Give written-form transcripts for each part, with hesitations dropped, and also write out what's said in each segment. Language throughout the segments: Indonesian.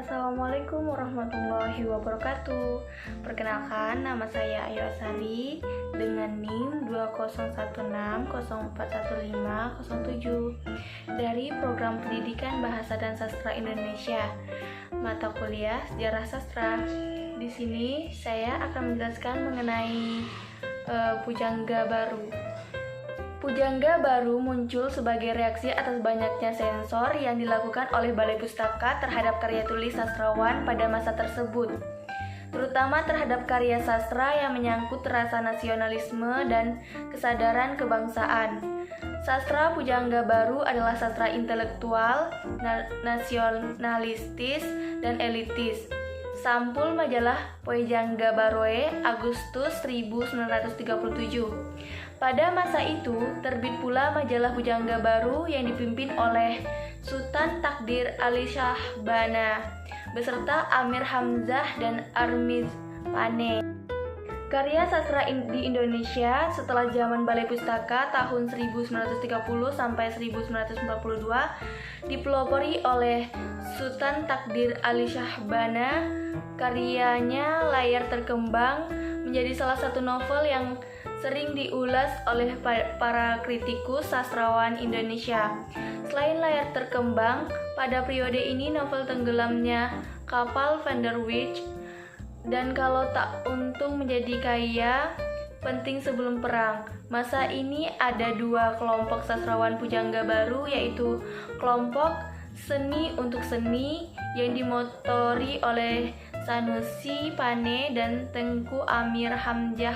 Assalamualaikum warahmatullahi wabarakatuh. Perkenalkan, nama saya Ayu Asari dengan NIM 2016041507 dari Program Pendidikan Bahasa dan Sastra Indonesia, mata kuliah Sejarah Sastra. Di sini saya akan menjelaskan mengenai pujangga baru. Pujangga baru muncul sebagai reaksi atas banyaknya sensor yang dilakukan oleh Balai Pustaka terhadap karya tulis sastrawan pada masa tersebut, terutama terhadap karya sastra yang menyangkut rasa nasionalisme dan kesadaran kebangsaan. Sastra pujangga baru adalah sastra intelektual, nasionalistis, dan elitis. Sampul majalah Pujangga Baroe, Agustus 1937. Pada masa itu, terbit pula majalah Pujangga Baru yang dipimpin oleh Sultan Takdir Ali Shahbana beserta Amir Hamzah dan Armiz Pane. Karya sastra di Indonesia setelah zaman Balai Pustaka tahun 1930 sampai 1942 dipelopori oleh Sultan Takdir Ali Shahbana. Karyanya Layar Terkembang menjadi salah satu novel yang sering diulas oleh para kritikus sastrawan Indonesia. Selain Layar Terkembang, pada periode ini novel Tenggelamnya Kapal Van der Wijk dan Kalau Tak Untung Menjadi Kaya, Penting Sebelum Perang. Masa ini ada dua kelompok sastrawan pujangga baru, yaitu kelompok Seni untuk Seni yang dimotori oleh Sanusi Pane dan Tengku Amir Hamzah,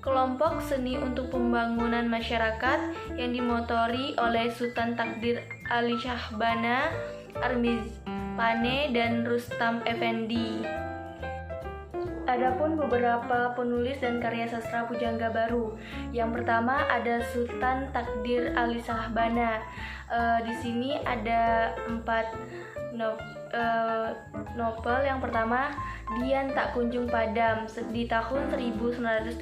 kelompok Seni untuk Pembangunan Masyarakat yang dimotori oleh Sultan Takdir Ali Shahbana, Armiz Pane, dan Rustam Effendi. Adapun beberapa penulis dan karya sastra pujangga baru. Yang pertama ada Sultan Takdir Ali Shahbana. Di sini ada 4 novel. Yang pertama, Dian Tak Kunjung Padam di tahun 1932,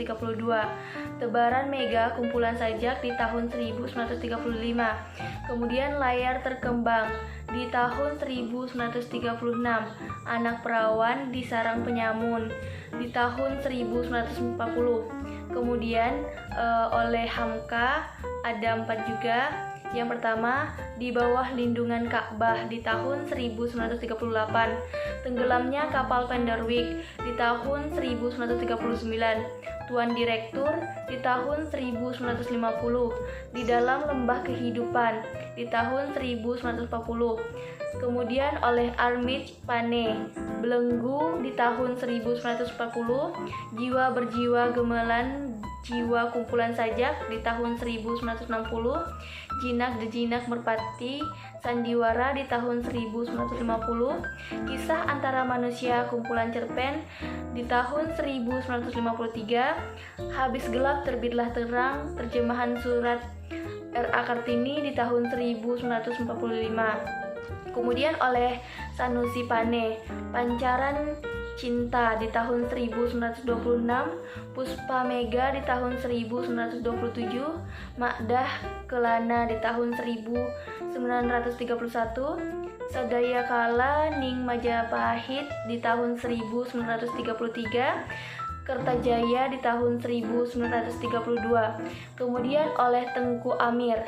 Tebaran Mega Kumpulan Sajak di tahun 1935, kemudian Layar Terkembang di tahun 1936, Anak Perawan di Sarang Penyamun di tahun 1940, kemudian oleh Hamka ada 4 juga. Yang pertama, Di Bawah Lindungan Ka'bah di tahun 1938, Tenggelamnya Kapal Van der Wijk di tahun 1939, Tuan Direktur di tahun 1950, Di Dalam Lembah Kehidupan di tahun 1940, kemudian oleh Armiz Pane, Belenggu di tahun 1940, Jiwa Berjiwa Gemelan Jiwa Kumpulan Sajak di tahun 1960, Jinak Jinak Merpati Sandiwara di tahun 1950, Kisah Antara Manusia Kumpulan Cerpen di tahun 1953, Habis Gelap Terbitlah Terang terjemahan surat R.A. Kartini di tahun 1945. Kemudian oleh Sanusi Pane, Pancaran Cinta di tahun 1926, Puspa Mega di tahun 1927, Makdah Kelana di tahun 1931, Sadaya Kala Ning Majapahit di tahun 1933, Kertajaya di tahun 1932. Kemudian oleh Tengku Amir,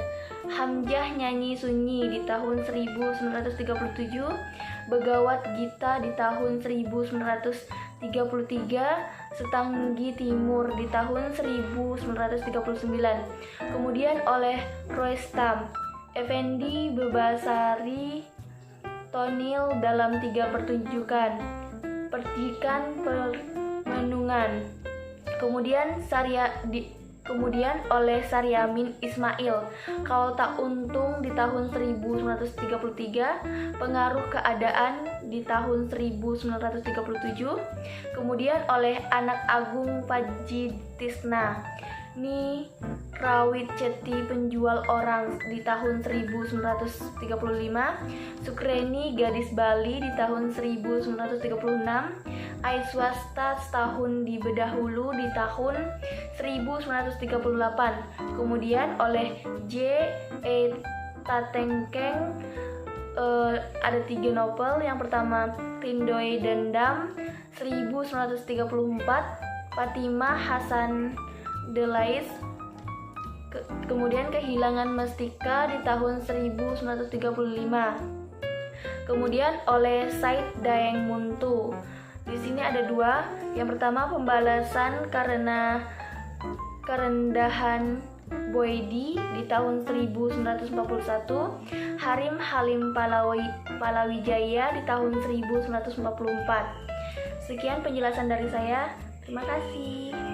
Hamzah Nyanyi Sunyi di tahun 1937, Begawat Gita di tahun 1933, Setanggi Timur di tahun 1939. Kemudian oleh Rustam Effendi, Bebasari Tonil dalam 3 pertunjukan, Percikan Permenungan. Kemudian oleh Saryamin Ismail, Kalau Tak Untung di tahun 1933, Pengaruh Keadaan di tahun 1937, kemudian oleh Anak Agung Pajitisna, Ni Rawit Ceti Penjual Orang di tahun 1935, Sukreni Gadis Bali di tahun 1936, Aiswasta Setahun di Bedahulu di tahun 1938, kemudian oleh J. E. Tatengkeng, ada 3 novel. Yang pertama Rindoy Dendam 1934, Fatimah Hasan Delais, kemudian Kehilangan Mestika di tahun 1935. Kemudian oleh Said Daeng Muntu. Di sini ada 2. Yang pertama Pembalasan Karena Kerendahan Boedi di tahun 1941, Harim Halim Palawijaya di tahun 1944. Sekian penjelasan dari saya. Terima kasih.